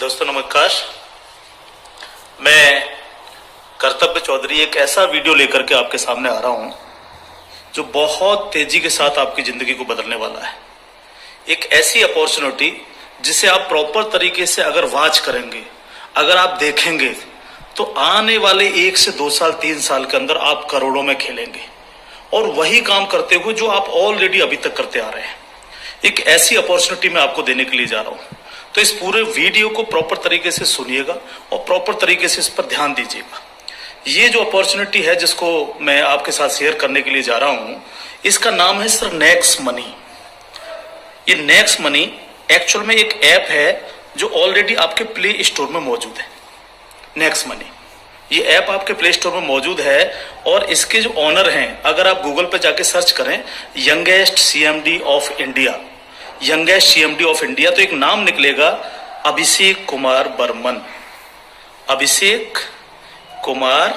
दोस्तों नमस्कार। मैं कर्तव्य चौधरी एक ऐसा वीडियो लेकर के आपके सामने आ रहा हूं जो बहुत तेजी के साथ आपकी जिंदगी को बदलने वाला है। एक ऐसी अपॉर्चुनिटी जिसे आप प्रॉपर तरीके से अगर वॉच करेंगे, अगर आप देखेंगे तो आने वाले 1 से 2 साल 3 साल के अंदर आप करोड़ों में खेलेंगे और वही काम करते हुए जो आप ऑलरेडी अभी तक करते आ रहे हैं। एक ऐसी अपॉर्चुनिटी मैं आपको देने के लिए जा रहा हूं, तो इस पूरे वीडियो को प्रॉपर तरीके से सुनिएगा और प्रॉपर तरीके से इस पर ध्यान दीजिएगा। ये जो अपॉर्चुनिटी है जिसको मैं आपके साथ शेयर करने के लिए जा रहा हूं, इसका नाम है सर नेक्स्ट मनी। ये नेक्स्ट मनी एक्चुअल में एक ऐप है जो ऑलरेडी आपके प्ले स्टोर में मौजूद है। नेक्स्ट मनी ये ऐप आपके प्ले स्टोर में मौजूद है और इसके जो ऑनर हैं, अगर आप गूगल पे जाके सर्च करें youngest CMD of India, youngest CMD of India, तो एक नाम निकलेगा अभिषेक कुमार बर्मन। अभिषेक कुमार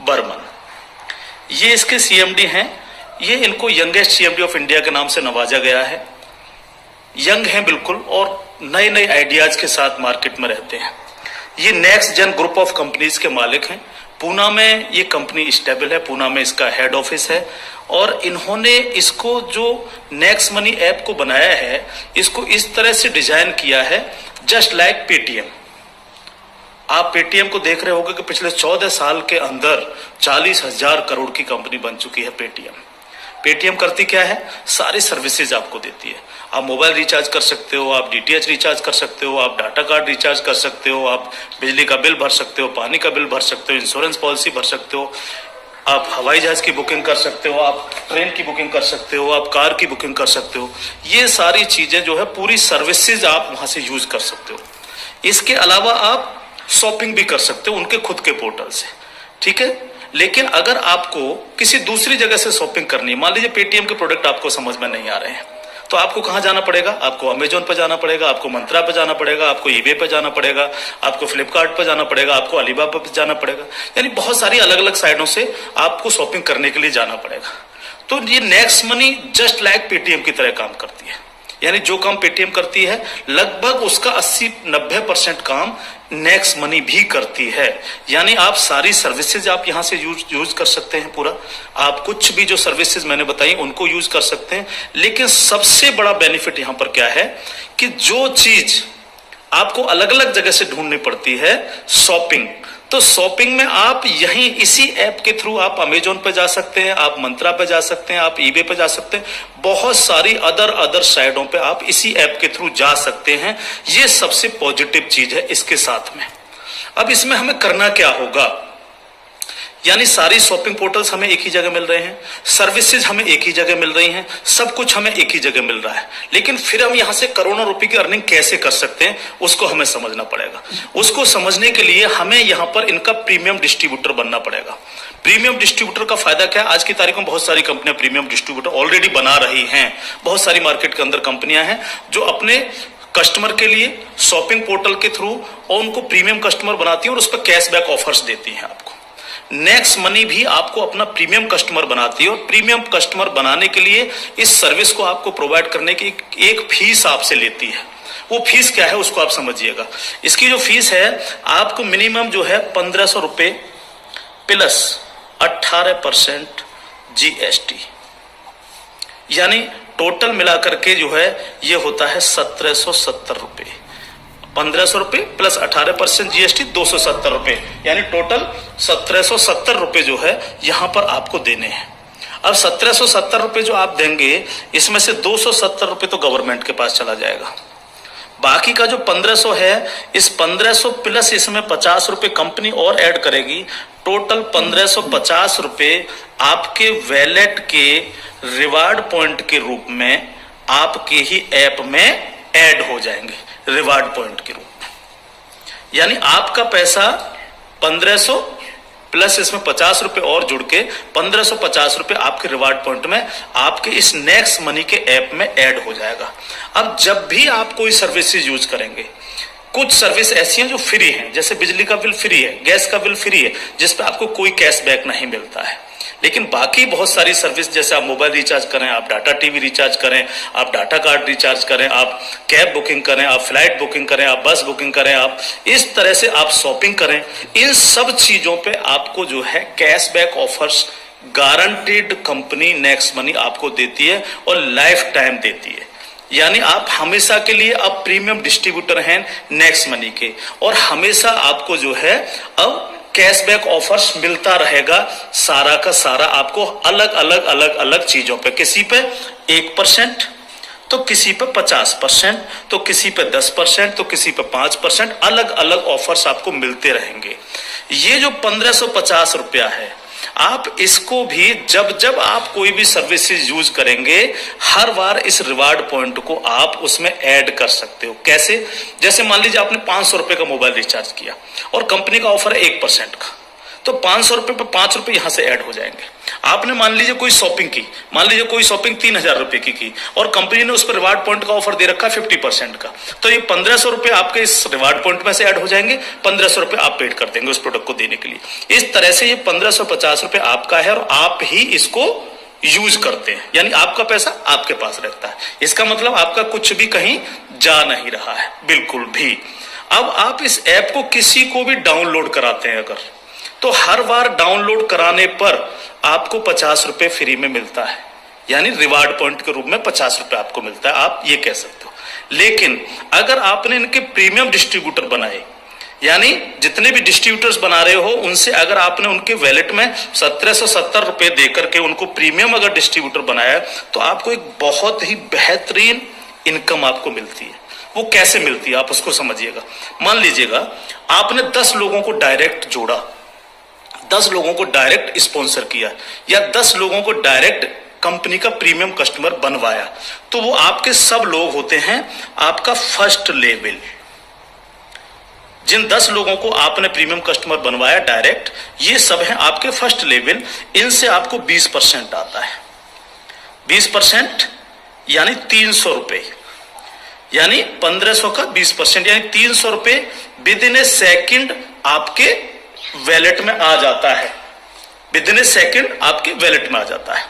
बर्मन ये इसके सीएमडी हैं। ये इनको यंगेस्ट सीएमडी ऑफ इंडिया के नाम से नवाजा गया है। यंग हैं बिल्कुल और नए नए आइडियाज के साथ मार्केट में रहते हैं। ये next gen group of companies के मालिक हैं। पूना में ये कंपनी स्टेबल है, पूना में इसका हेड ऑफिस है और इन्होंने इसको जो नेक्स्ट मनी ऐप को बनाया है, इसको इस तरह से डिजाइन किया है जस्ट लाइक पेटीएम। आप पेटीएम को देख रहे होंगे कि पिछले 14 साल के अंदर 40,000 करोड़ की कंपनी बन चुकी है पेटीएम। पेटीएम करती क्या है? सारी सर्विसेज आपको देती है। आप मोबाइल रिचार्ज कर सकते हो, आप डीटीएच रिचार्ज कर सकते हो, आप डाटा कार्ड रिचार्ज कर सकते हो, आप बिजली का बिल भर सकते हो, पानी का बिल भर सकते हो, इंश्योरेंस पॉलिसी भर सकते हो, आप हवाई जहाज की बुकिंग कर सकते हो, आप ट्रेन की बुकिंग कर सकते हो, आप कार की बुकिंग कर सकते हो। ये सारी चीजें जो है पूरी सर्विसेज आप वहां से यूज कर सकते हो। इसके अलावा आप शॉपिंग भी कर सकते हो उनके खुद के पोर्टल से, ठीक है। लेकिन अगर आपको किसी दूसरी जगह से शॉपिंग करनी है, मान लीजिए पेटीएम के प्रोडक्ट आपको समझ में नहीं आ रहे हैं, तो आपको कहां जाना पड़ेगा? आपको अमेजोन पे जाना पड़ेगा, आपको मंत्रा पे जाना पड़ेगा, आपको ईबे पे जाना पड़ेगा, आपको फ्लिपकार्ट पे जाना पड़ेगा, आपको अलीबाबा पे जाना पड़ेगा। यानी बहुत सारी अलग अलग साइटों से आपको शॉपिंग करने के लिए जाना पड़ेगा। तो ये next money just like Paytm की तरह काम करती है। यानी जो काम पेटीएम करती है लगभग उसका 80-90% काम नेक्स्ट मनी भी करती है। यानी आप सारी सर्विसेज आप यहां से यूज कर सकते हैं पूरा। आप कुछ भी जो सर्विसेज मैंने बताई उनको यूज कर सकते हैं। लेकिन सबसे बड़ा बेनिफिट यहां पर क्या है कि जो चीज आपको अलग अलग जगह से ढूंढनी पड़ती है, शॉपिंग, तो शॉपिंग में आप यहीं इसी ऐप के थ्रू आप अमेजोन पे जा सकते हैं, आप मंत्रा पे जा सकते हैं, आप ईबे पे जा सकते हैं, बहुत सारी अदर साइटों पे आप इसी ऐप के थ्रू जा सकते हैं। ये सबसे पॉजिटिव चीज है इसके साथ में। अब इसमें हमें करना क्या होगा? यानी सारी शॉपिंग पोर्टल्स हमें एक ही जगह मिल रहे हैं, सर्विसेज हमें एक ही जगह मिल रही हैं, सब कुछ हमें एक ही जगह मिल रहा है। लेकिन फिर हम यहां से करोड़ों रुपए की अर्निंग कैसे कर सकते हैं उसको हमें समझना पड़ेगा। उसको समझने के लिए हमें यहां पर इनका प्रीमियम डिस्ट्रीब्यूटर बनना पड़ेगा। प्रीमियम डिस्ट्रीब्यूटर का फायदा क्या है? आज की तारीख में बहुत सारी कंपनियां प्रीमियम डिस्ट्रीब्यूटर ऑलरेडी बना रही हैं। बहुत सारी मार्केट के अंदर कंपनियां हैं जो अपने कस्टमर के लिए शॉपिंग पोर्टल के थ्रू और उनको प्रीमियम कस्टमर बनाती हैं और उस पर कैशबैक ऑफर्स देती हैं आपको। नेक्स्ट मनी भी आपको अपना प्रीमियम कस्टमर बनाती है और प्रीमियम कस्टमर बनाने के लिए इस सर्विस को आपको प्रोवाइड करने की एक फीस आपसे लेती है। वो फीस क्या है उसको आप समझिएगा। इसकी जो फीस है आपको मिनिमम जो है 1,500 रुपए प्लस 18% जीएसटी, यानी टोटल मिलाकर के जो है ये होता है 1,770 रुपए। 1,500 रुपए प्लस 18% जीएसटी 270 रुपए, यानी टोटल 1,770 रुपए जो है यहां पर आपको देने हैं। अब 1,770 रुपए जो आप देंगे, इसमें से 270 रुपए तो गवर्नमेंट के पास चला जाएगा। बाकी का जो 1,500 है, इस 1,500 प्लस इसमें 50 रुपए कंपनी और ऐड करेगी। टोटल 1,550 रुपए आपके वैलेट के रिवार्ड पॉइंट के रूप में आपके ही ऐप में ऐड हो जाएंगे, रिवार्ड पॉइंट के रूप में। यानी आपका पैसा 1,500 प्लस इसमें 50 रुपए और जुड़ के 1,550 रुपए आपके रिवार्ड पॉइंट में आपके इस नेक्स्ट मनी के ऐप में ऐड हो जाएगा। अब जब भी आप कोई सर्विसेज यूज करेंगे, कुछ सर्विस ऐसी हैं जो फ्री हैं, जैसे बिजली का बिल फ्री है, गैस का बिल फ्री है, जिस पे आपको कोई कैशबैक नहीं मिलता है। लेकिन बाकी बहुत सारी सर्विस, जैसे आप मोबाइल रिचार्ज करें, आप डाटा टीवी रिचार्ज करें, आप डाटा कार्ड रिचार्ज करें, आप कैब बुकिंग करें, आप फ्लाइट बुकिंग करें, आप बस बुकिंग करें, आप इस तरह से आप शॉपिंग करें, इन सब चीजों पे आपको जो है cashback offers guaranteed company next money आपको देती है और लाइफ टाइम देती है। यानी आप हमेशा के लिए अब प्रीमियम डिस्ट्रीब्यूटर हैं नेक्स्ट मनी के, और हमेशा आपको जो है अब कैशबैक ऑफर्स मिलता रहेगा, सारा का सारा आपको अलग अलग चीजों पे, किसी पे 1%, तो किसी पे 50%, तो किसी पे 10%, तो किसी पे 5%, अलग अलग ऑफर्स आपको मिलते रहेंगे। ये जो 1550 रुपया है, आप इसको भी जब जब आप कोई भी सर्विसेज यूज करेंगे, हर बार इस रिवार्ड पॉइंट को आप उसमें ऐड कर सकते हो। कैसे? जैसे मान लीजिए आपने 500 रुपए का मोबाइल रिचार्ज किया और कंपनी का ऑफर है 1% का, तो 500 रुपए पे 5 रुपए यहां से ऐड हो जाएंगे। आपने मान लीजिए कोई शॉपिंग की, मान लीजिए कोई शॉपिंग 3000 रुपए की और कंपनी ने उस पर रिवार्ड पॉइंट का ऑफर दे रखा 50% का, तो ये 1500 रुपए आपके इस रिवार्ड पॉइंट में से ऐड हो जाएंगे, 1500 रुपए आप पेड कर देंगे उस प्रोडक्ट को देने के लिए। इस तरह से ये 1550 रुपए आपका है और आप ही इसको यूज करते हैं, यानी आपका पैसा आपके पास रहता है। इसका मतलब आपका कुछ भी कहीं जा नहीं रहा है, बिल्कुल भी। अब आप इस ऐप को किसी को भी डाउनलोड कराते हैं अगर, तो हर बार डाउनलोड कराने पर आपको 50 रुपए फ्री में मिलता है, यानी रिवार्ड पॉइंट के रूप में 50 रुपए आपको मिलता है, आप ये कह सकते हो। लेकिन अगर आपने इनके प्रीमियम डिस्ट्रीब्यूटर बनाए, यानी जितने भी डिस्ट्रीब्यूटर्स बना रहे हो उनसे अगर आपने उनके वैलेट में 1770 रुपए देकर के उनको प्रीमियम अगर डिस्ट्रीब्यूटर बनाया, तो आपको एक बहुत ही बेहतरीन इनकम आपको मिलती है। वो कैसे मिलती है आप उसको समझिएगा। मान लीजिएगा आपने 10 लोगों को डायरेक्ट जोड़ा, 10 लोगों को डायरेक्ट स्पॉन्सर किया, या 10 लोगों को डायरेक्ट कंपनी का प्रीमियम कस्टमर बनवाया, तो वो आपके सब लोग होते हैं आपका फर्स्ट लेवल। जिन 10 लोगों को आपने प्रीमियम कस्टमर बनवाया डायरेक्ट, ये सब हैं आपके फर्स्ट लेवल। इनसे आपको 20% आता है। 20% यानी 300 रुपए, यानी 1500 का 20%, यानी 300 रुपए विद इन ए सेकेंड आपके वैलेट में आ जाता है, विद इन ए सेकेंड आपके वैलेट में आ जाता है।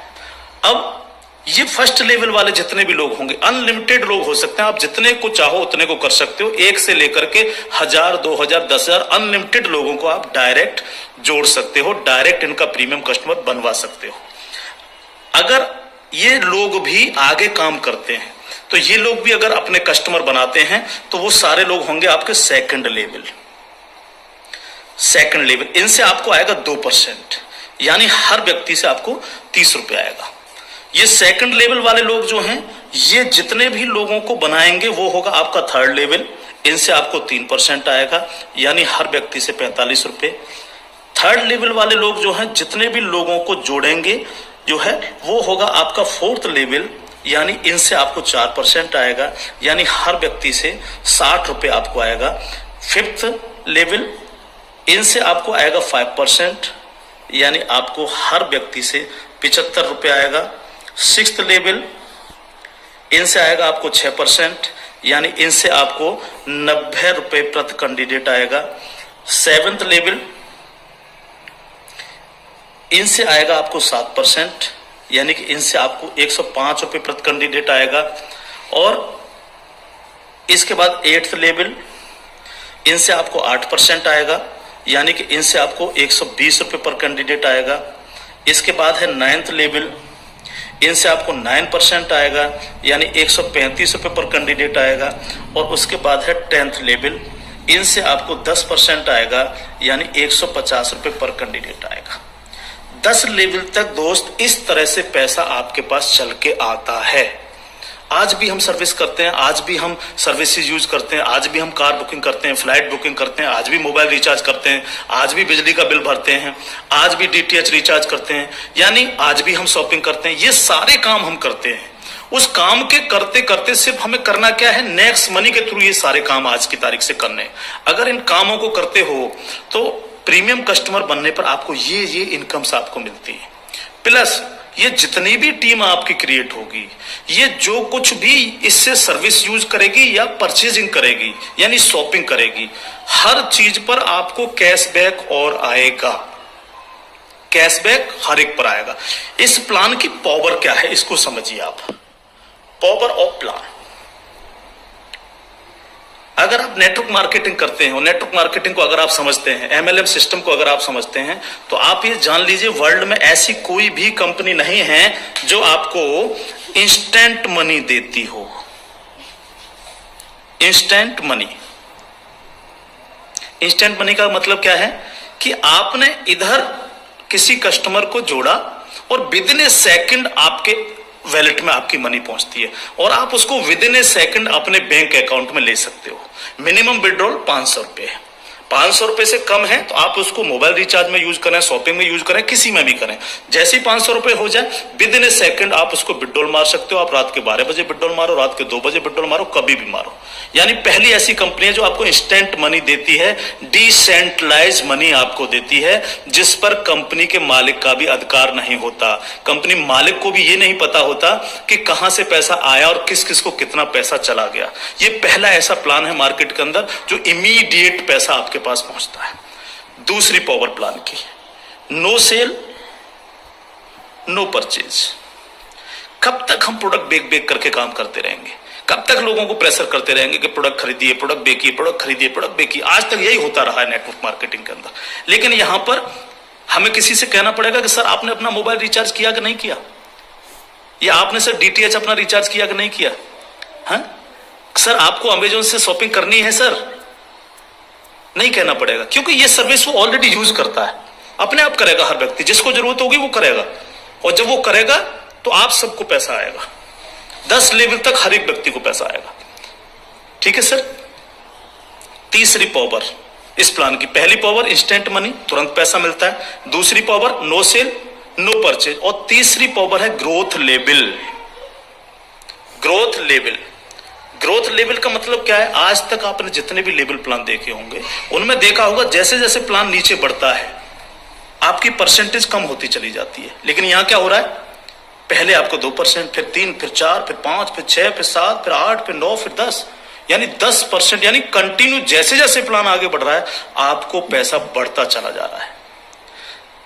अब ये फर्स्ट लेवल वाले जितने भी लोग होंगे, अनलिमिटेड लोग हो सकते हैं, आप जितने को चाहो उतने को कर सकते हो, 1 से लेकर के 1000, 2000, 10,000 अनलिमिटेड लोगों को आप डायरेक्ट जोड़ सकते हो, डायरेक्ट इनका प्रीमियम कस्टमर बनवा सकते हो। अगर ये लोग भी आगे काम करते हैं, तो ये लोग भी अगर अपने कस्टमर बनाते हैं, तो वो सारे लोग होंगे आपके सेकंड लेवल। इनसे आपको आएगा 2%, यानी हर व्यक्ति से आपको 30 रुपए आएगा। ये सेकंड लेवल वाले लोग जो हैं, ये जितने भी लोगों को बनाएंगे वो होगा आपका थर्ड लेवल। इनसे आपको 3% आएगा, यानी हर व्यक्ति से 45 रुपए। थर्ड लेवल वाले लोग जो हैं, जितने भी लोगों को जोड़ेंगे जो है, वो होगा आपका फोर्थ लेवल, यानी इनसे आपको 4% आएगा, यानी हर व्यक्ति से 60 रुपए आपको आएगा। फिफ्थ लेवल, इनसे आपको आएगा 5%, यानी आपको हर व्यक्ति से 75 रुपए आएगा। सिक्स्थ लेवल, इनसे आएगा आपको 6%, यानी इनसे आपको 90 रुपए प्रति कैंडिडेट आएगा। सेवेंथ लेवल, इनसे आएगा आपको 7%, यानी कि इनसे आपको 105 रुपए प्रति कैंडिडेट आएगा। और इसके बाद 8th लेवल, इनसे आपको 8% आएगा, यानी कि इनसे आपको 120 रुपए पर कैंडिडेट आएगा। इसके बाद है 9th लेवल, इनसे आपको 9% आएगा, यानी 135 रुपए पर कैंडिडेट आएगा। और उसके बाद है 10th लेवल, इनसे आपको 10% आएगा, यानी 150 रुपए पर कैंडिडेट आएगा। 10 लेवल तक दोस्त इस तरह से पैसा आपके पास चल के आता है। आज भी हम सर्विस करते हैं, आज भी हम सर्विसेज यूज करते हैं, आज भी हम कार बुकिंग करते हैं, फ्लाइट बुकिंग करते हैं, आज भी मोबाइल रिचार्ज करते हैं, आज भी बिजली का बिल भरते हैं, आज भी डीटीएच रिचार्ज करते हैं, यानी आज भी हम शॉपिंग करते हैं। ये सारे काम हम करते हैं। उस काम के करते करते सिर्फ हमें करना क्या है, नेक्स्ट मनी के थ्रू ये सारे काम आज की तारीख से करने हैं। अगर इन कामों को करते हो तो प्रीमियम कस्टमर बनने पर आपको ये इनकम्स आपको मिलती है। प्लस ये जितनी भी टीम आपकी क्रिएट होगी, ये जो कुछ भी इससे सर्विस यूज करेगी या परचेजिंग करेगी, यानी शॉपिंग करेगी, हर चीज पर आपको कैशबैक और आएगा। कैशबैक हर एक पर आएगा। इस प्लान की पावर क्या है, इसको समझिए आप। पावर ऑफ प्लान, अगर आप नेटवर्क मार्केटिंग करते हैं और नेटवर्क मार्केटिंग को अगर आप समझते हैं, एमएलएम सिस्टम को अगर आप समझते हैं, तो आप ये जान लीजिए वर्ल्ड में ऐसी कोई भी कंपनी नहीं है जो आपको इंस्टेंट मनी देती हो। इंस्टेंट मनी, इंस्टेंट मनी का मतलब क्या है कि आपने इधर किसी कस्टमर को जोड़ा और विद इन ए सेकंड आपके वैलेट में आपकी मनी पहुंचती है और आप उसको विद इन ए सेकंड अपने बैंक अकाउंट में ले सकते हो। मिनिमम विड्रॉल 500 रुपए है। 500 रुपए से कम है तो आप उसको मोबाइल रिचार्ज में यूज करें, शॉपिंग में यूज करें, किसी में भी करें। जैसे ही 500 रुपए हो जाए विद इन ए सेकंड आप उसको विड्रॉल मार सकते हो। आप रात के 12 बजे विड्रॉल मारो, रात के 2 बजे विड्रॉल मारो, कभी भी मारो। यानी पहली ऐसी कंपनी है जो आपको इंस्टेंट मनी देती है, डिसेंट्रलाइज मनी आपको देती है, जिस पर कंपनी के मालिक का भी अधिकार नहीं होता। कंपनी मालिक को भी ये नहीं पता होता कि कहां से पैसा आया और किस किस को कितना पैसा चला गया। ये पहला ऐसा प्लान है मार्केट के अंदर जो इमीडिएट पैसा आपके पास पहुंचता है। दूसरी पावर प्लान की, नो सेल नो परचेज। कब तक हम प्रोडक्ट बेक बेक करके काम करते रहेंगे? कब तक लोगों को प्रेशर करते रहेंगे कि प्रोडक्ट खरीदिए, प्रोडक्ट बेचिए, प्रोडक्ट खरीदिए, प्रोडक्ट बेचिए? आज तक यही होता रहा है नेटवर्क मार्केटिंग के अंदर। लेकिन यहां पर हमें किसी से कहना पड़ेगा कि सर आपने अपना मोबाइल रिचार्ज किया कि नहीं किया, या आपने सर डीटीएच अपना रिचार्ज किया कि नहीं किया, हाँ? सर आपको अमेजोन से शॉपिंग करनी है सर, नहीं कहना पड़ेगा, क्योंकि ये सर्विस वो ऑलरेडी यूज करता है। अपने आप करेगा, हर व्यक्ति जिसको जरूरत होगी वो करेगा, और जब वो करेगा तो आप सबको पैसा आएगा। 10 लेवल तक हर एक व्यक्ति को पैसा आएगा। ठीक है सर। तीसरी पावर इस प्लान की, पहली पावर इंस्टेंट मनी, तुरंत पैसा मिलता है। दूसरी power no sale no purchase, और तीसरी पावर है growth level. Growth level, growth level का मतलब क्या है? आज तक आपने जितने भी लेवल प्लान देखे होंगे उनमें देखा होगा जैसे जैसे प्लान नीचे बढ़ता है आपकी परसेंटेज कम होती चली जाती है। लेकिन यहां क्या हो रहा है? पहले आपको 2%, फिर 3, फिर 4, फिर 5, फिर 6, फिर 7, फिर 8, फिर 9, फिर 10, यानी 10%, यानी कंटिन्यू जैसे जैसे प्लान आगे बढ़ रहा है आपको पैसा बढ़ता चला जा रहा है।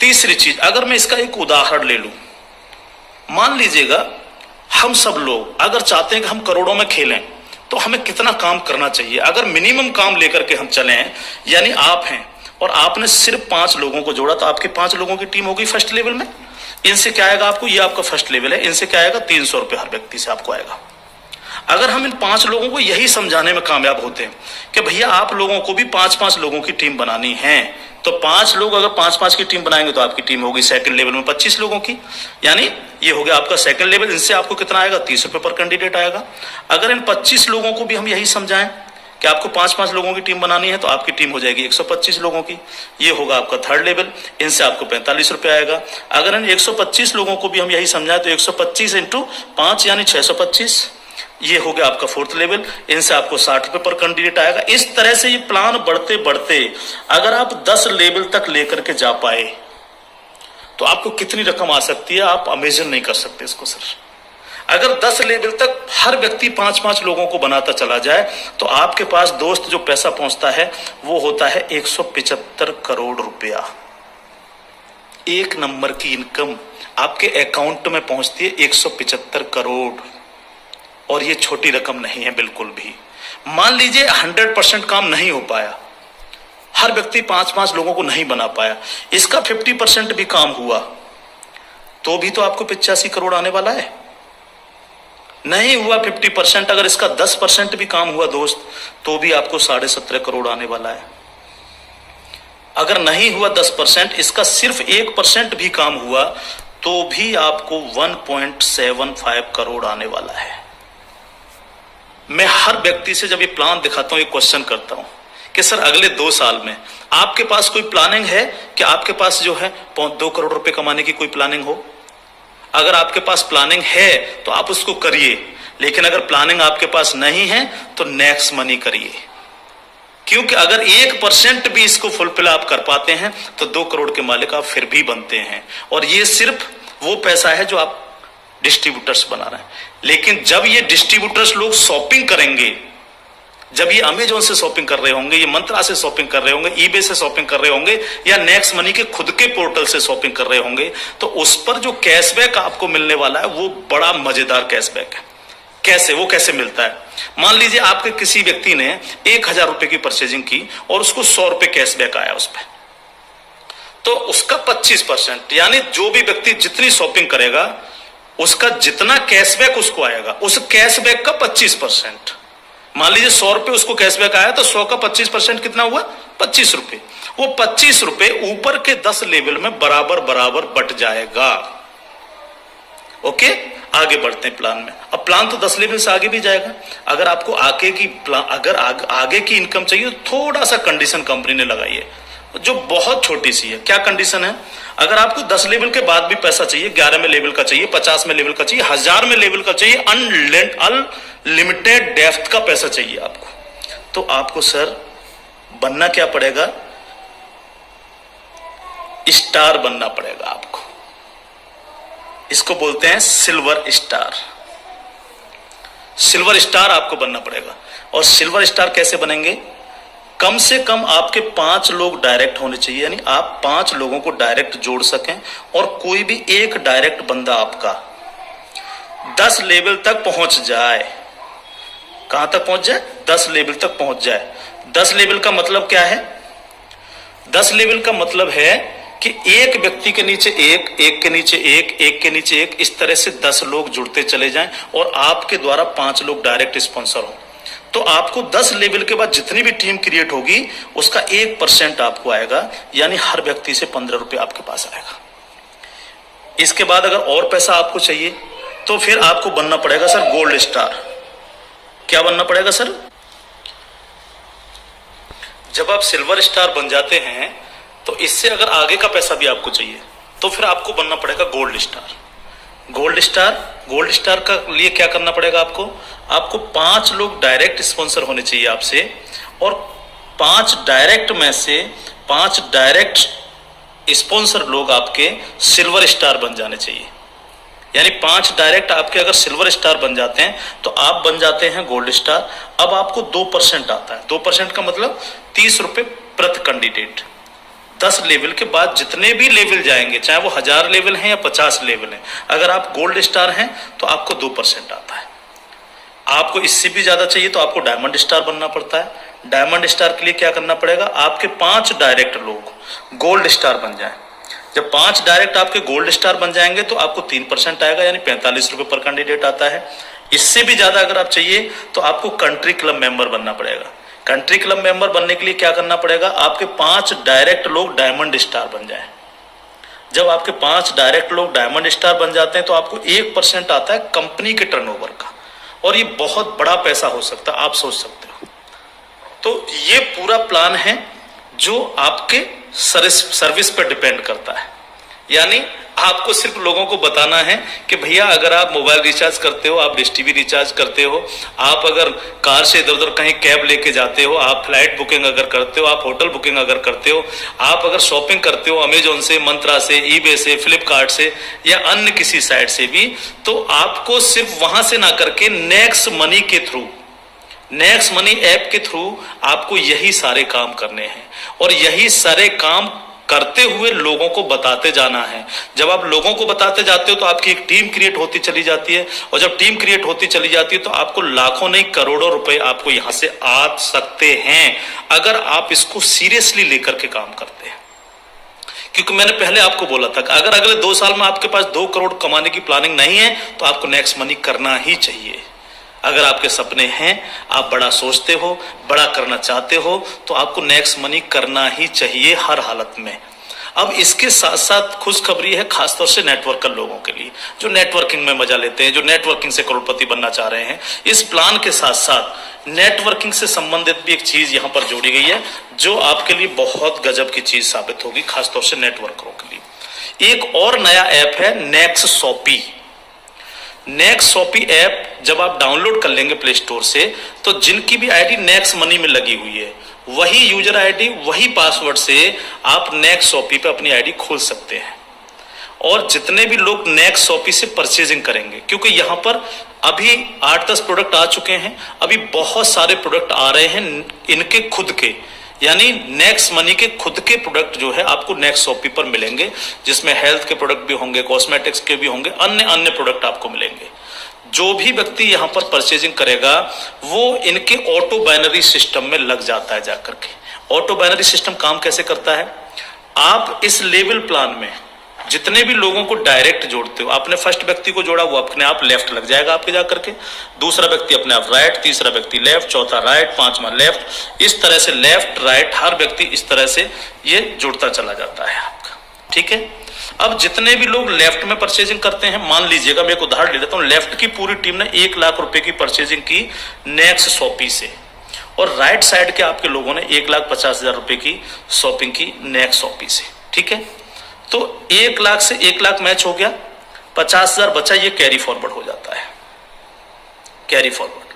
तीसरी चीज, अगर मैं इसका एक उदाहरण ले लूं, मान लीजिएगा हम सब लोग अगर चाहते हैं कि हम करोड़ों में खेलें तो हमें कितना काम करना चाहिए? अगर मिनिमम काम लेकर के हम चलें, यानी आप हैं और आपने सिर्फ 5 लोगों को जोड़ा तो आपके 5 लोगों की टीम होगी फर्स्ट लेवल में। इनसे क्या आएगा आपको? ये आपका फर्स्ट लेवल है, इनसे क्या आएगा? 300 रुपए हर व्यक्ति से आपको आएगा। अगर हम इन 5 लोगों को यही समझाने में कामयाब होते हैं कि भैया आप लोगों को भी 5-5 लोगों की टीम बनानी है, तो 5 लोग अगर 5-5 की टीम बनाएंगे तो आपकी टीम होगी सेकंड लेवल में 25 लोगों की, यानी ये हो गया आपका सेकंड लेवल। इनसे आपको कितना आएगा? 30 रुपए पर कैंडिडेट आएगा। अगर इन 25 लोगों को भी हम यही समझाएं कि आपको 5-5 लोगों की टीम बनानी है तो आपकी टीम हो जाएगी 125 लोगों की, ये होगा आपका थर्ड लेवल। इनसे आपको 45 रुपए आएगा। अगर इन 125 लोगों को भी हम यही समझाएं तो 125 × 5 यानी 625, ये हो गया आपका फोर्थ लेवल। इनसे आपको 60 रुपए पर कैंडिडेट आएगा। इस तरह से ये प्लान बढ़ते बढ़ते अगर आप 10 लेवल तक लेकर के जा पाए तो आपको कितनी रकम आ सकती है, आप इमेजिन नहीं कर सकते इसको सर। अगर 10 लेवल तक हर व्यक्ति 5-5 लोगों को बनाता चला जाए तो आपके पास दोस्त जो पैसा पहुंचता है वो होता है 175 करोड़ रुपया। एक नंबर की इनकम आपके अकाउंट में पहुंचती है 175 करोड़, और ये छोटी रकम नहीं है बिल्कुल भी। मान लीजिए 100% काम नहीं हो पाया, हर व्यक्ति 5-5 लोगों को नहीं बना पाया, इसका 50% भी काम हुआ तो भी तो आपको 85 करोड़ आने वाला है। नहीं हुआ 50%, अगर इसका 10% भी काम हुआ दोस्त तो भी आपको 17.5 करोड़ आने वाला है। अगर नहीं हुआ 10%, इसका सिर्फ 1% भी काम हुआ तो भी आपको 1.75 करोड़ आने वाला है। मैं हर व्यक्ति से जब ये प्लान दिखाता हूं, ये क्वेश्चन करता हूं कि सर अगले 2 साल में आपके पास कोई प्लानिंग है कि आपके पास जो है 2 करोड़ रुपए कमाने की कोई प्लानिंग हो? अगर आपके पास प्लानिंग है तो आप उसको करिए, लेकिन अगर प्लानिंग आपके पास नहीं है तो नेक्स्ट मनी करिए, क्योंकि अगर 1% भी इसको फुलफिल आप कर पाते हैं तो 2 करोड़ के मालिक आप फिर भी बनते हैं। और ये सिर्फ वो पैसा है जो आप डिस्ट्रीब्यूटर्स बना रहे हैं। लेकिन जब ये डिस्ट्रीब्यूटर्स लोग शॉपिंग करेंगे जब ये अमेजोन से शॉपिंग कर रहे होंगे, ये मंत्रा से शॉपिंग कर रहे होंगे, ईबे से शॉपिंग कर रहे होंगे, या नेक्स्ट मनी के खुद के पोर्टल से शॉपिंग कर रहे होंगे, तो उस पर जो कैशबैक आपको मिलने वाला है वो बड़ा मजेदार कैशबैक है। कैसे, वो कैसे मिलता है? मान लीजिए आपके किसी व्यक्ति ने 1000 रुपए की परचेजिंग की और उसको 100 रुपए कैशबैक आया उस पर, तो उसका 25%, यानी जो भी व्यक्ति जितनी शॉपिंग करेगा उसका जितना कैशबैक उसको आएगा, उस कैशबैक का 25%। मान लीजिए 100 रुपए उसको कैशबैक आया, तो 100 का 25% कितना हुआ? 25 रुपए। वो 25 रुपए ऊपर के 10 लेवल में बराबर बराबर बट जाएगा। ओके, आगे बढ़ते हैं प्लान में। अब प्लान तो 10 लेवल से आगे भी जाएगा। अगर आपको आगे की इनकम चाहिए तो थोड़ा सा कंडीशन कंपनी ने लगाई है जो बहुत छोटी सी है। क्या कंडीशन है? अगर आपको 10 लेवल के बाद भी पैसा चाहिए, 11 में लेवल का चाहिए, 50 में लेवल का चाहिए, 1000 में लेवल का चाहिए, अनलिमिटेड डेप्थ का पैसा चाहिए आपको, तो आपको सर बनना क्या पड़ेगा? स्टार बनना पड़ेगा आपको। इसको बोलते हैं सिल्वर स्टार। सिल्वर स्टार आपको बनना पड़ेगा। और सिल्वर स्टार कैसे बनेंगे? कम से कम आपके 5 लोग डायरेक्ट होने चाहिए, यानी आप 5 लोगों को डायरेक्ट जोड़ सकें, और कोई भी एक डायरेक्ट बंदा आपका 10 लेवल तक पहुंच जाए। कहां तक पहुंच जाए? 10 लेवल तक पहुंच जाए। 10 लेवल का मतलब क्या है? 10 लेवल का मतलब है कि एक व्यक्ति के नीचे एक, एक के नीचे एक, एक के नीचे एक, इस तरह से 10 लोग जुड़ते चले जाएं और आपके द्वारा 5 लोग डायरेक्ट स्पॉन्सर हो। तो आपको 10 लेवल के बाद जितनी भी टीम क्रिएट होगी उसका 1% आपको आएगा, यानी हर व्यक्ति से 15 रुपए आपके पास आएगा। इसके बाद अगर और पैसा आपको चाहिए तो फिर आपको बनना पड़ेगा सर गोल्ड स्टार। क्या बनना पड़ेगा सर? जब आप सिल्वर स्टार बन जाते हैं तो इससे अगर आगे का पैसा भी आपको चाहिए तो फिर आपको बनना पड़ेगा गोल्ड स्टार। गोल्ड स्टार का लिए क्या करना पड़ेगा आपको? आपको 5 लोग डायरेक्ट स्पॉन्सर होने चाहिए आपसे, और 5 डायरेक्ट में से 5 डायरेक्ट स्पॉन्सर लोग आपके सिल्वर स्टार बन जाने चाहिए। यानी 5 डायरेक्ट आपके अगर सिल्वर स्टार बन जाते हैं तो आप बन जाते हैं गोल्ड स्टार। अब आपको 2% आता है। 2% का मतलब 30 रुपए प्रति कैंडिडेट। 10 लेवल के बाद जितने भी लेवल जाएंगे, चाहे वो 1000 लेवल हैं या 50 लेवल हैं, अगर आप गोल्ड स्टार हैं तो आपको 2% आता है। आपको इससे भी ज्यादा चाहिए तो आपको डायमंड स्टार बनना पड़ता है। डायमंड स्टार के लिए क्या करना पड़ेगा? आपके 5 डायरेक्ट लोग गोल्ड स्टार बन जाएं। जब 5 डायरेक्ट आपके गोल्ड स्टार बन जाएंगे तो आपको 3% आएगा, यानी 45 रुपए पर कैंडिडेट आता है। इससे भी ज्यादा अगर आप चाहिए तो आपको कंट्री क्लब मेंबर बनना पड़ेगा। कंट्री क्लब मेंबर बनने के लिए क्या करना पड़ेगा? आपके 5 डायरेक्ट लोग डायमंड स्टार बन जाएं। जब आपके 5 डायरेक्ट लोग डायमंड स्टार बन जाते हैं तो आपको 1% आता है कंपनी के टर्नओवर का, और ये बहुत बड़ा पैसा हो सकता है, आप सोच सकते हो। तो ये पूरा प्लान है जो आपके सर्विस पर डिपेंड करता है। यानी आपको सिर्फ लोगों को बताना है कि भैया अगर आप मोबाइल रिचार्ज करते हो, आप डिश टीवी रिचार्ज करते हो, आप अगर कार से इधर उधर कहीं कैब लेके जाते हो, आप फ्लाइट बुकिंग अगर करते हो, आप होटल बुकिंग अगर करते हो, आप अगर शॉपिंग करते हो अमेजोन से, मंत्रा से, ईबे से, फ्लिपकार्ट से या अन्य किसी साइट से भी, तो आपको सिर्फ वहां से ना करके नेक्स्ट मनी के थ्रू, नेक्स्ट मनी ऐप के थ्रू आपको यही सारे काम करने हैं, और यही सारे काम करते हुए लोगों को बताते जाना है। जब आप लोगों को बताते जाते हो तो आपकी एक टीम क्रिएट होती चली जाती है, और जब टीम क्रिएट होती चली जाती है तो आपको लाखों नहीं करोड़ों रुपए आपको यहां से आ सकते हैं, अगर आप इसको सीरियसली लेकर के काम करते हैं। क्योंकि मैंने पहले आपको बोला था कि अगर अगले 2 साल में आपके पास 2 करोड़ कमाने की प्लानिंग नहीं है तो आपको नेक्स्ट मनी करना ही चाहिए। अगर आपके सपने हैं, आप बड़ा सोचते हो, बड़ा करना चाहते हो, तो आपको नेक्स्ट मनी करना ही चाहिए हर हालत में। अब इसके साथ साथ खुशखबरी है खासतौर से नेटवर्कर लोगों के लिए, जो नेटवर्किंग में मजा लेते हैं, जो नेटवर्किंग से करोड़पति बनना चाह रहे हैं। इस प्लान के साथ साथ नेटवर्किंग से संबंधित भी एक चीज यहां पर जोड़ी गई है जो आपके लिए बहुत गजब की चीज साबित होगी, खासतौर से नेटवर्करों के लिए। एक और नया ऐप है next shoppy. Next shoppy app जब आप डाउनलोड कर लेंगे प्ले स्टोर से, तो जिनकी भी आईडी नेक्स्ट मनी में लगी हुई है, वही यूजर आईडी, वही पासवर्ड से आप नेक्स्ट शॉपी पे अपनी आईडी खोल सकते हैं। और जितने भी लोग नेक्स्ट शॉपी से परचेजिंग करेंगे, क्योंकि यहां पर अभी 8-10 प्रोडक्ट आ चुके हैं, अभी बहुत सारे प्रोडक्ट आ रहे हैं इनके खुद के, यानी नेक्स्ट मनी के खुद के प्रोडक्ट जो है आपको नेक्स्ट शॉपी पर मिलेंगे, जिसमें हेल्थ के प्रोडक्ट भी होंगे, कॉस्मेटिक्स के भी होंगे, अन्य अन्य प्रोडक्ट आपको मिलेंगे। जो भी व्यक्ति यहां पर परचेजिंग करेगा वो इनके ऑटो बाइनरी सिस्टम में लग जाता है जाकर के। ऑटो बाइनरी सिस्टम काम कैसे करता है, आप इस लेवल प्लान में जितने भी लोगों को डायरेक्ट जोड़ते हो, आपने फर्स्ट व्यक्ति को जोड़ा वो अपने आप लेफ्ट लग जाएगा आपके जाकर के, दूसरा व्यक्ति अपने आप राइट, तीसरा व्यक्ति लेफ्ट, चौथा राइट, पांचवा लेफ्ट, इस तरह से लेफ्ट राइट हर व्यक्ति इस तरह से ये जुड़ता चला जाता है आपका। ठीक है, अब जितने भी लोग लेफ्ट में परचेजिंग करते हैं, मान लीजिएगा मैं एक उदाहरण ले लेता हूं, लेफ्ट की पूरी टीम ने 1 लाख रुपए की परचेजिंग की नेक्स्ट शॉपी से, और राइट साइड के आपके लोगों ने 1,50,000 रुपए की शॉपिंग की नेक्स्ट शॉपी से। ठीक है, तो 1 लाख से 1 लाख मैच हो गया, 50,000 बचा, ये कैरी फॉरवर्ड हो जाता है, कैरी फॉरवर्ड।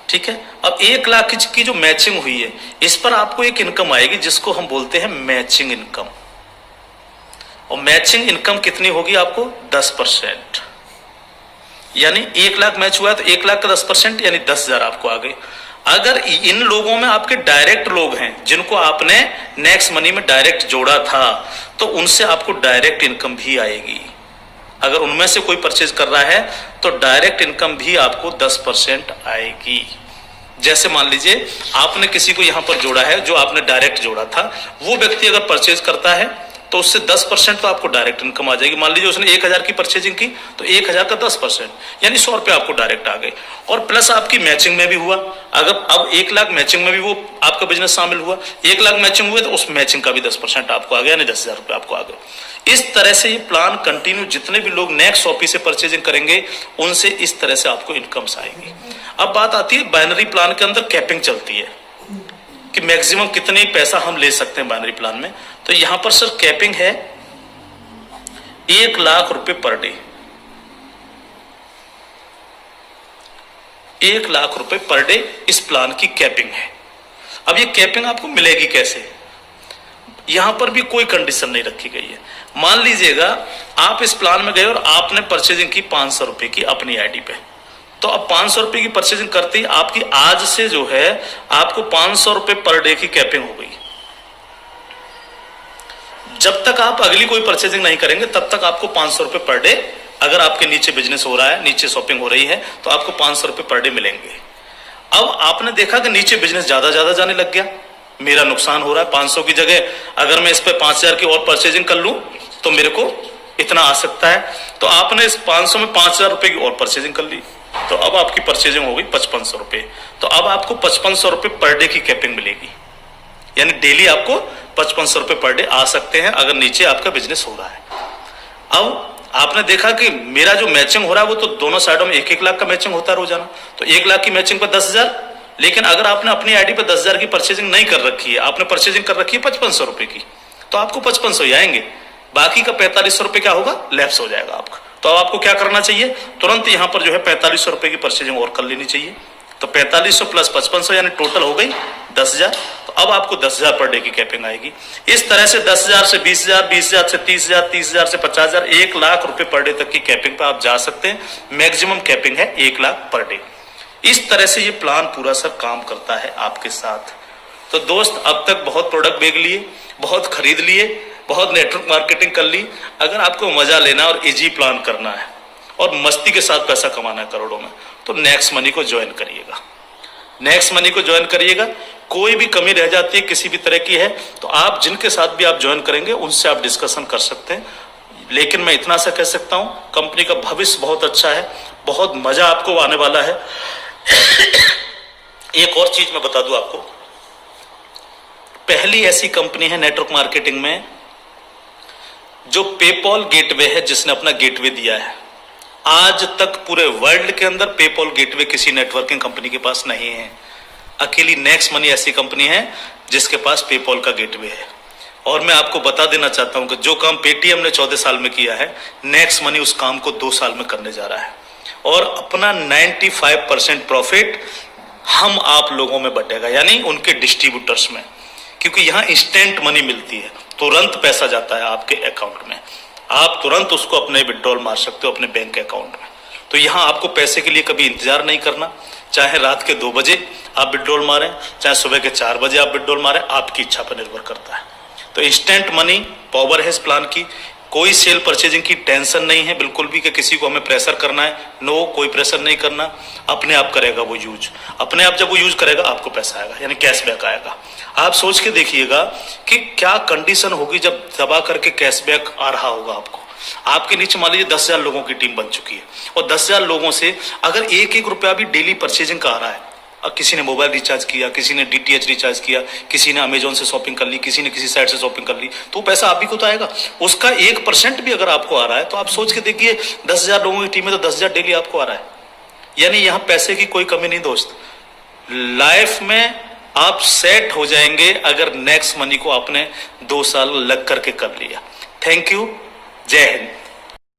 ठीक है, अब 1 लाख की जो मैचिंग हुई है इस पर आपको एक इनकम आएगी जिसको हम बोलते हैं मैचिंग इनकम, और मैचिंग इनकम कितनी होगी आपको 10%, यानी 1 लाख मैच हुआ है तो 1 लाख का 10% यानी 10,000 आपको आ गए। अगर इन लोगों में आपके डायरेक्ट लोग हैं जिनको आपने नेक्स्ट मनी में डायरेक्ट जोड़ा था तो उनसे आपको डायरेक्ट इनकम भी आएगी। अगर उनमें से कोई परचेज कर रहा है तो डायरेक्ट इनकम भी आपको 10% आएगी। जैसे मान लीजिए आपने किसी को यहां पर जोड़ा है, जो आपने डायरेक्ट जोड़ा था, वो व्यक्ति अगर परचेज करता है तो उससे 10% तो आपको डायरेक्ट इनकम आ जाएगी। मान लीजिए उसने 1,000 की परचेजिंग की तो 1,000 का 10% यानी 100 रुपए आपको डायरेक्ट आ गए, और प्लस आपकी मैचिंग में भी हुआ। अगर अब 1 लाख मैचिंग में भी वो आपका बिजनेस शामिल हुआ, 1 लाख मैचिंग हुए तो उस मैचिंग का भी 10% आपको आ गया, यानी 10,000 रुपए आपको आ गए। इस तरह से ये प्लान कंटिन्यू, जितने भी लोग नेक्स्ट शॉपी से परचेजिंग करेंगे उनसे इस तरह से आपको इनकम्स आएंगी। अब बात आती है बाइनरी प्लान के अंदर कैपिंग चलती है कि मैक्सिमम कितने पैसा हम ले सकते हैं बाइनरी प्लान में। तो यहां पर सर कैपिंग है 1 लाख रुपए पर डे, 1 लाख रुपए पर डे इस प्लान की कैपिंग है। अब ये कैपिंग आपको मिलेगी कैसे, यहां पर भी कोई कंडीशन नहीं रखी गई है। मान लीजिएगा आप इस प्लान में गए और आपने परचेजिंग की 500 रुपए की अपनी आईडी पे, तो अब 500 रुपए की परचेजिंग करते ही आपकी आज से जो है आपको 500 रुपए पर डे की कैपिंग हो गई। जब तक आप अगली कोई परचेजिंग नहीं करेंगे तब तक आपको 500 रुपए पर डे, अगर आपके नीचे बिजनेस हो रहा है, नीचे शॉपिंग हो रही है, तो आपको 500 रुपए पर डे मिलेंगे। अब आपने देखा कि नीचे बिजनेस ज्यादा जाने लग गया, मेरा नुकसान हो रहा है, 500 की जगह अगर मैं इस पे 5,000 की और परचेजिंग कर लूं तो मेरे को इतना आ सकता है, तो आपने इस 500 में 5,000 रुपए की और परचेजिंग कर ली, तो अब आपकी परचेजिंग हो गई 5500 रुपए। तो अब आपको 5500 रुपए पर डे की कैपिंग मिलेगी, यानी डेली आपको 5500 रुपए पर डे आ सकते हैं अगर नीचे आपका बिजनेस हो रहा है। अब आपने देखा कि मेरा जो मैचिंग हो रहा है वो तो दोनों साइडों में 1-1 लाख का मैचिंग होता है रोजाना, तो 1 लाख की मैचिंग पर 10,000। लेकिन अगर आपने अपनी आईडी पर 10,000 की परचेजिंग नहीं कर रखी है, आपने परचेजिंग कर रखी है 5500 रुपए की, तो आपको 5500 ही आएंगे, बाकी का 4500 रुपए क्या होगा, लैप्स हो जाएगा आपका। तो अब आपको क्या करना चाहिए, तुरंत यहां पर जो है 4500 रुपए की परचेजिंग और कर लेनी चाहिए। तो 4500 प्लस 5500 यानी टोटल हो गई 10,000। तो अब आपको 10,000 पर डे की कैपिंग आएगी। इस तरह से 10,000 से 20,000, 20,000 से 30,000, 30,000 से 50,000, 1 लाख रुपए पर डे तक की कैपिंग पर आप जा सकते हैं। मैक्सिमम कैपिंग है 1 लाख पर डे। इस तरह से ये प्लान पूरा सर काम करता है आपके साथ। तो दोस्त, अब तक बहुत प्रोडक्ट बेच लिए, बहुत खरीद लिए, बहुत नेटवर्क मार्केटिंग कर ली। अगर आपको मजा लेना और इजी प्लान करना है और मस्ती के साथ पैसा कमाना है करोड़ों में, तो नेक्स्ट मनी को ज्वाइन करिएगा। नेक्स्ट मनी को ज्वाइन करिएगा। कोई भी कमी रह जाती है किसी भी तरह की है तो आप जिनके साथ भी आप ज्वाइन करेंगे उनसे आप डिस्कशन कर सकते हैं। लेकिन मैं इतना सा कह सकता हूं, कंपनी का भविष्य बहुत अच्छा है, बहुत मजा आपको आने वाला है। एक और चीज मैं बता दूं आपको, पहली ऐसी कंपनी है नेटवर्क मार्केटिंग में जो पेपॉल गेटवे है, जिसने अपना गेटवे दिया है। आज तक पूरे वर्ल्ड के अंदर पेपॉल गेटवे किसी नेटवर्किंग कंपनी के पास नहीं है। अकेली नेक्स्ट मनी ऐसी कंपनी है जिसके पास पेपॉल का गेटवे है। और मैं आपको बता देना चाहता हूं कि जो काम पेटीएम ने 14 साल में किया है, नेक्स्ट मनी उस काम को 2 साल में करने जा रहा है। और अपना 95% प्रॉफिट हम आप लोगों में बटेगा, यानी उनके डिस्ट्रीब्यूटर्स में, क्योंकि यहां इंस्टेंट मनी मिलती है, तुरंत पैसा जाता है आपके अकाउंट में। आप तुरंत उसको अपने विड्रॉल मार सकते हो अपने बैंक अकाउंट में। तो यहां आपको पैसे के लिए कभी इंतजार नहीं करना, चाहे रात के 2 बजे आप विड्रॉल मारें, चाहे सुबह के 4 बजे आप विड्रॉल मारें, आपकी इच्छा पर निर्भर करता है। तो इंस्टेंट मनी पावर है इस प्लान की। कोई सेल परचेजिंग की टेंशन नहीं है बिल्कुल भी कि किसी को हमें प्रेशर करना है, नो, कोई प्रेशर नहीं करना, अपने आप करेगा वो यूज। अपने आप जब वो यूज करेगा आपको पैसा आएगा, यानी कैशबैक आएगा। आप सोच के देखिएगा कि क्या कंडीशन होगी जब दबा करके कैशबैक आ रहा होगा आपको। आपके नीचे मान लीजिए 10,000 लोगों की टीम बन चुकी है और 10,000 लोगों से अगर 1-1 रुपया भी डेली परचेजिंग का आ रहा है, किसी ने मोबाइल रिचार्ज किया, किसी ने डीटीएच रिचार्ज किया, किसी ने अमेजोन से शॉपिंग कर ली, किसी ने किसी साइट से शॉपिंग कर ली, तो पैसा आप ही को तो आएगा। उसका 1% भी अगर आपको आ रहा है तो आप सोच के देखिए 10,000 लोगों की टीम में तो 10,000 डेली आपको आ रहा है। यानी यहां पैसे की कोई कमी नहीं दोस्त। लाइफ में आप सेट हो जाएंगे अगर नेक्स्ट मनी को आपने 2 साल लग करके कर लिया। थैंक यू, जय हिंद।